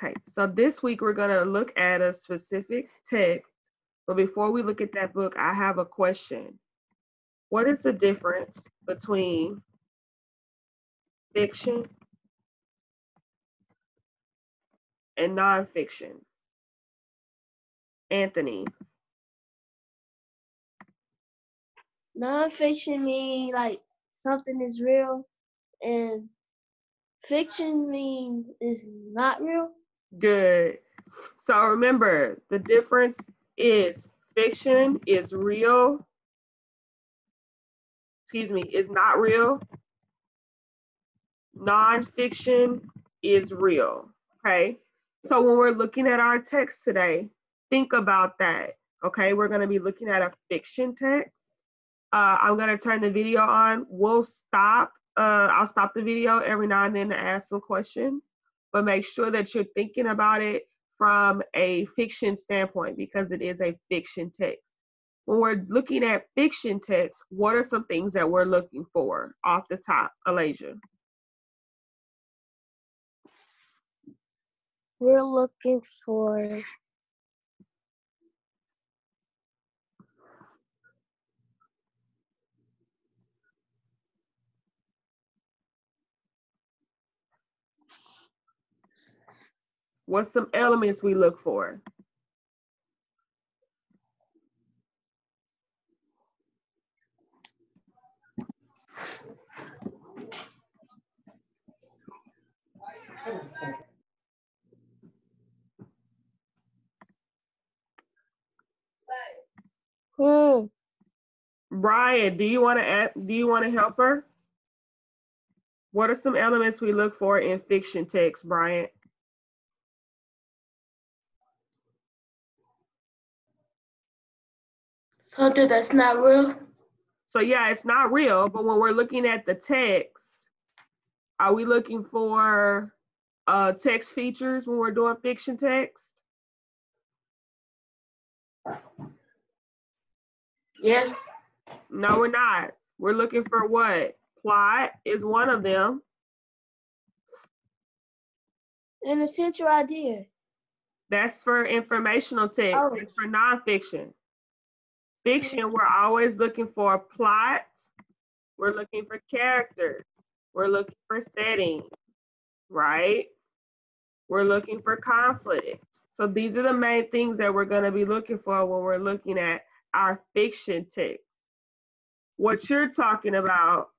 Okay, so this week we're gonna look at a specific text, but before we look at that book, I have a question. What is the difference between fiction and nonfiction? Anthony. Nonfiction mean like something is real, and fiction mean is not real. Good. So remember, the difference is fiction is real, is not real. Nonfiction is real. Okay. So when we're looking at our text today, think about that. Okay. We're going to be looking at a fiction text. I'm going to turn the video on. We'll stop. I'll stop the video every now and then to ask some questions, but make sure that you're thinking about it from a fiction standpoint because it is a fiction text. When we're looking at fiction text, what are some things that we're looking for off the top, Alasia? We're looking for What's some elements we look for? Brian, do you want to help her? What are some elements we look for in fiction text, Brian? something that's not real. So yeah, it's not real, but when we're looking at the text, are we looking for text features when we're doing fiction text? Yes. No, we're not. We're looking for what? Plot is one of them. An essential idea. That's for informational text. Oh. It's for nonfiction. Fiction, we're always looking for plot. We're looking for characters. We're looking for settings, right? We're looking for conflict. So these are the main things that we're going to be looking for when we're looking at our fiction text. What you're talking about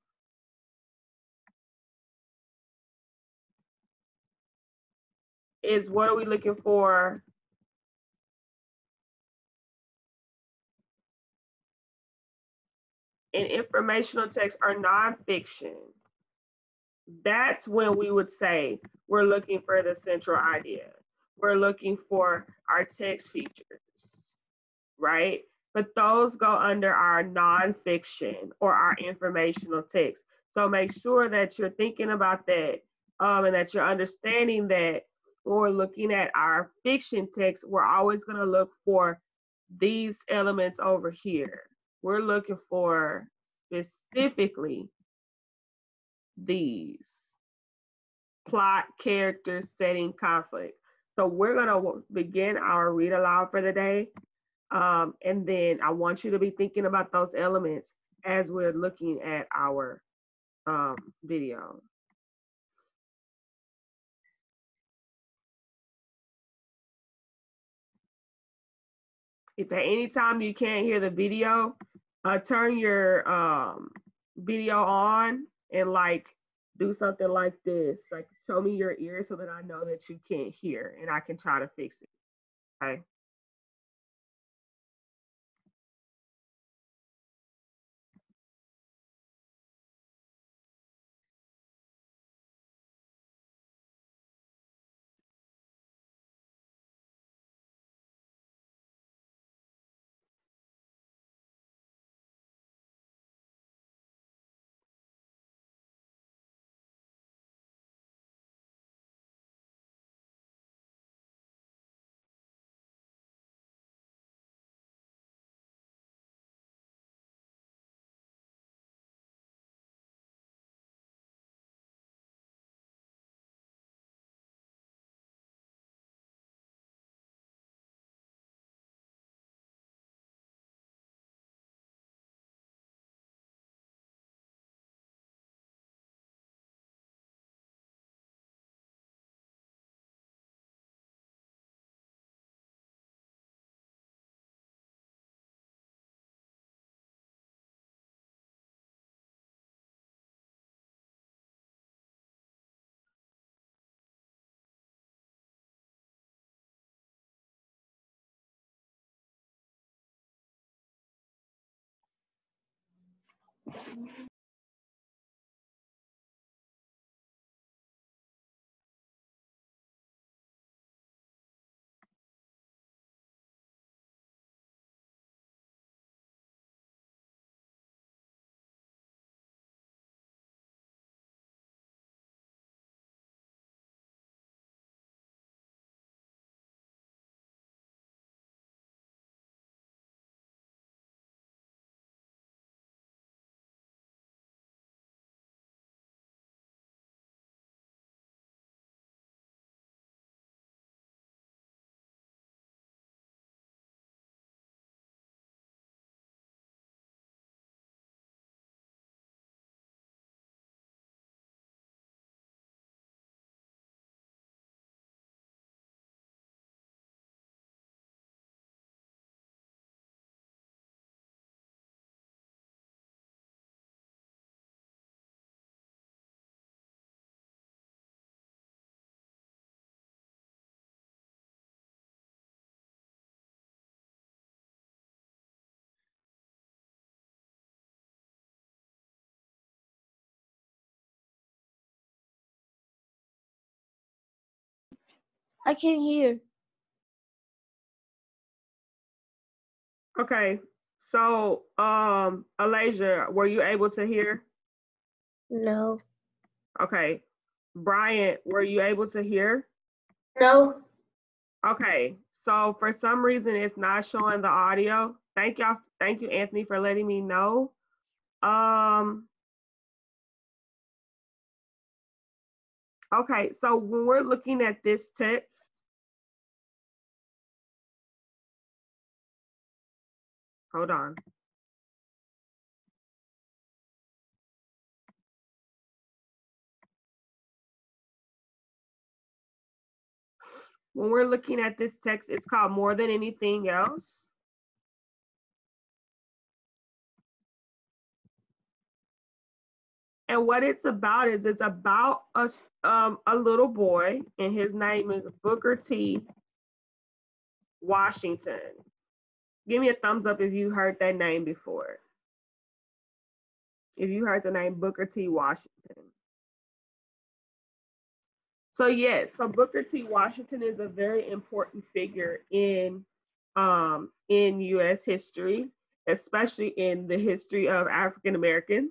is what are we looking for in informational text or nonfiction? That's when we would say we're looking for the central idea. We're looking for our text features, right? But those go under our nonfiction or our informational text. So make sure that you're thinking about that and that you're understanding that when we're looking at our fiction text, we're always going to look for these elements over here. We're looking for specifically these plot, character, setting, conflict. So we're going to begin our read aloud for the day. And then I want you to be thinking about those elements as we're looking at our video. If at any time you can't hear the video, turn your video on and like do something like this, like show me your ear so that I know that you can't hear and I can try to fix it. Okay. I can't hear. Okay. So, Alasia, were you able to hear? No. Okay. Bryant, were you able to hear? No. Okay. So for some reason it's not showing the audio. Thank y'all. Thank you, Anthony, for letting me know. Okay, so when we're looking at this text, hold on. When we're looking at this text, it's called More Than Anything Else. And what it's about is it's about a little boy, and his name is Booker T. Washington. Give me a thumbs up if you heard that name before. If you heard the name Booker T. Washington. So yes, so Booker T. Washington is a very important figure in U.S. history, especially in the history of African Americans.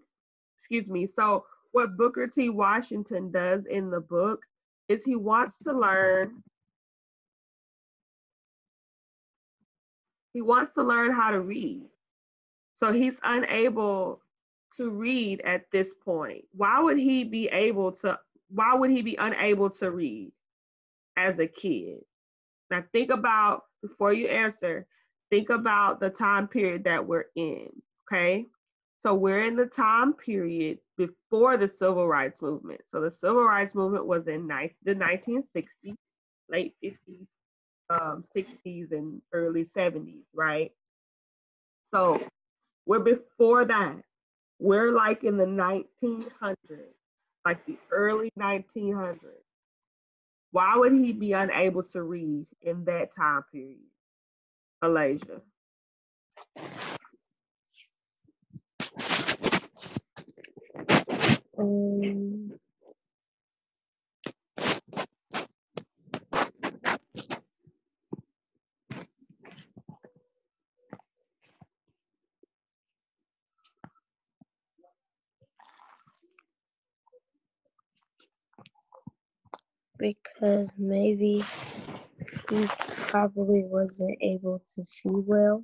Excuse me. So what Booker T. Washington does in the book is he wants to learn. He wants to learn how to read. So he's unable to read at this point. Why would he be unable to read as a kid? Now think about, before you answer, think about the time period that we're in, okay? So we're in the time period before the Civil Rights Movement. So the Civil Rights Movement was in the 1960s, late 50s, 60s, and early 70s, right? So we're before that. We're like in the 1900s, like the early 1900s. Why would he be unable to read in that time period, Alasia? Because maybe he probably wasn't able to see well.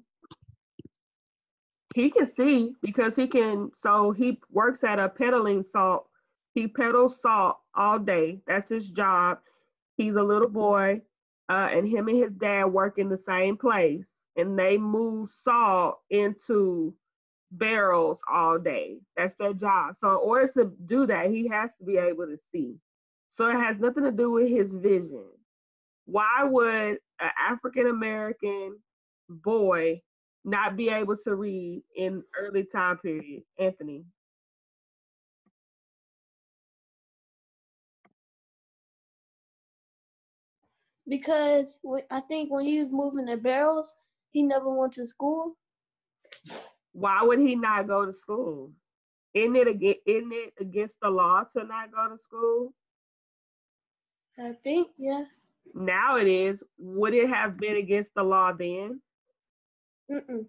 He can see because he can, so he works at a peddling salt. He peddles salt all day. That's his job. He's a little boy, and him and his dad work in the same place, and they move salt into barrels all day. That's their job. So in order to do that, he has to be able to see. So it has nothing to do with his vision. Why would an African American boy not be able to read in early time period, Anthony? Because I think when he was moving the barrels, he never went to school. Why would he not go to school? Isn't it against the law to not go to school? I think, yeah. Now it is. Would it have been against the law then? Mm-mm.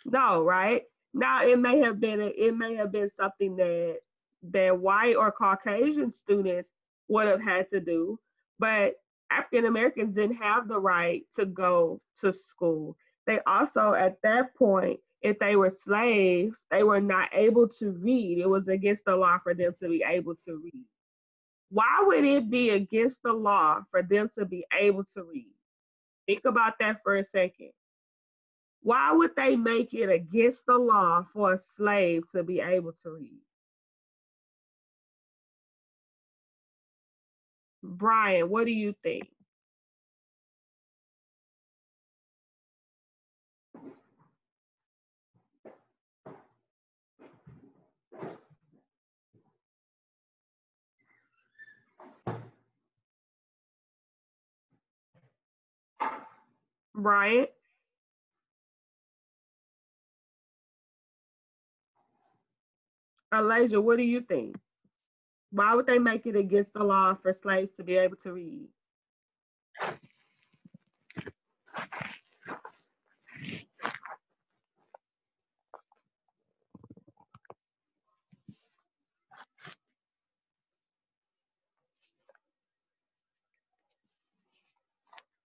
No, right? Now it may have been something that white or Caucasian students would have had to do, but African Americans didn't have the right to go to school. They also at that point, if they were slaves, they were not able to read. It was against the law for them to be able to read. Why would it be against the law for them to be able to read? Think about that for a second. Why would they make it against the law for a slave to be able to read? Brian, what do you think? Brian, Elijah, what do you think? Why would they make it against the law for slaves to be able to read?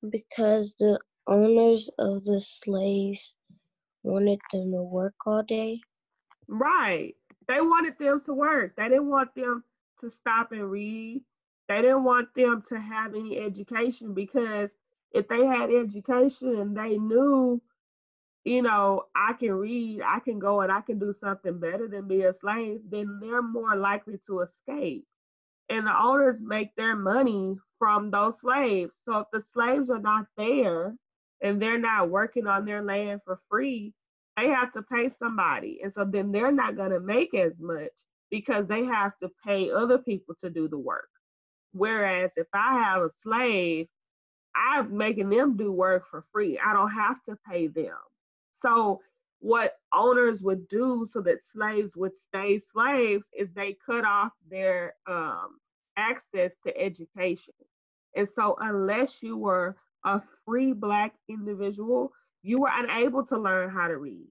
Because the owners of the slaves wanted them to work all day. Right. They wanted them to work. They didn't want them to stop and read. They didn't want them to have any education because if they had education and they knew, I can read, I can go and I can do something better than be a slave, then they're more likely to escape. And the owners make their money from those slaves. So if the slaves are not there and they're not working on their land for free, they have to pay somebody. And so then they're not going to make as much because they have to pay other people to do the work. Whereas if I have a slave, I'm making them do work for free. I don't have to pay them. So what owners would do so that slaves would stay slaves is they cut off their access to education. And so unless you were a free black individual, you were unable to learn how to read.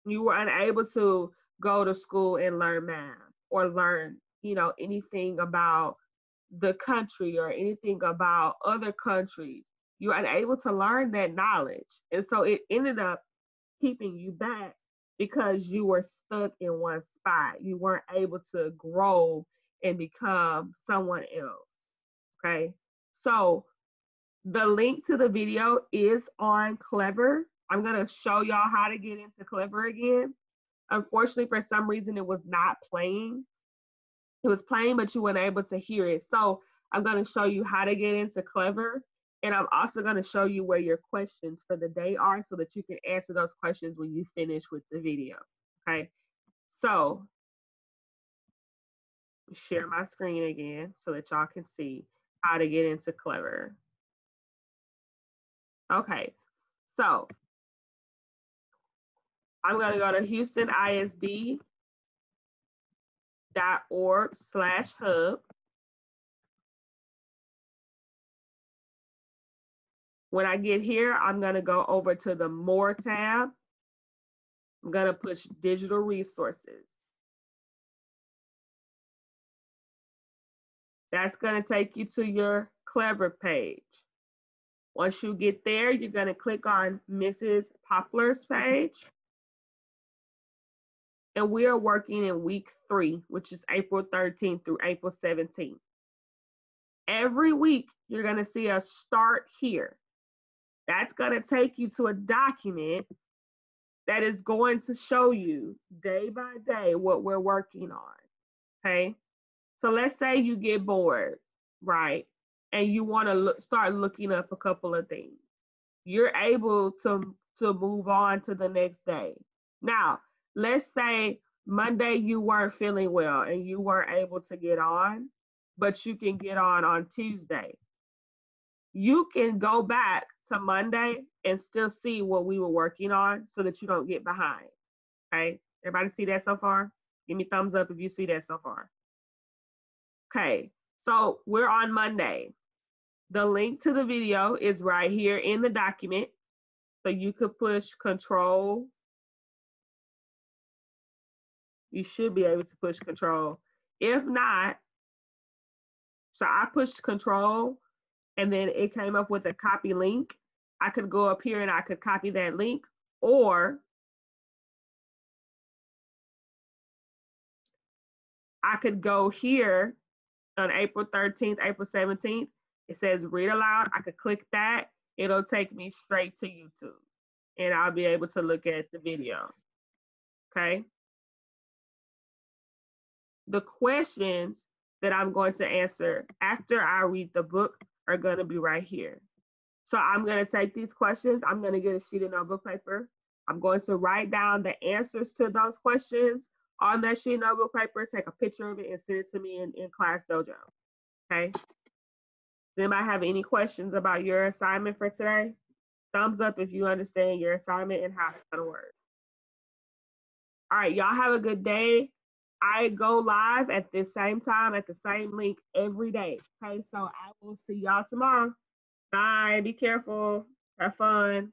You were unable to go to school and learn math or learn, anything about the country or anything about other countries. You're unable to learn that knowledge. And so it ended up keeping you back because you were stuck in one spot. You weren't able to grow and become someone else. Okay. So the link to the video is on Clever. I'm going to show y'all how to get into Clever again. Unfortunately, for some reason, it was not playing. It was playing, but you weren't able to hear it. So I'm going to show you how to get into Clever. And I'm also going to show you where your questions for the day are so that you can answer those questions when you finish with the video. Okay. So share my screen again so that y'all can see how to get into Clever. Okay. So I'm going to go to HoustonISD.org/hub. When I get here, I'm going to go over to the More tab. I'm going to push digital resources. That's going to take you to your Clever page. Once you get there, you're going to click on Mrs. Poplar's page. And we are working in week 3, which is April 13th through April 17th. Every week, you're going to see us start here. That's going to take you to a document that is going to show you day by day what we're working on. Okay. So let's say you get bored, right? And you want to start looking up a couple of things. You're able to move on to the next day. Now, let's say Monday you weren't feeling well and you weren't able to get on, but you can get on Tuesday. You can go back to Monday and still see what we were working on so that you don't get behind. Okay. Everybody see that so far? Give me thumbs up if you see that so far. Okay, so we're on Monday. The link to the video is right here in the document. So you could push control. You should be able to push control. If not, so I pushed control and then it came up with a copy link. I could go up here and I could copy that link, or I could go here on April 13th, April 17th. It says read aloud. I could click that. It'll take me straight to YouTube and I'll be able to look at the video. Okay. The questions that I'm going to answer after I read the book are going to be right here. So I'm going to take these questions. I'm going to get a sheet of notebook paper. I'm going to write down the answers to those questions on that sheet of notebook paper, take a picture of it, and send it to me in Class Dojo. Okay. Does anybody have any questions about your assignment for today? Thumbs up if you understand your assignment and how it's going to work. All right, y'all have a good day. I go live at the same time, at the same link every day. Okay, so I will see y'all tomorrow. Bye. Be careful. Have fun.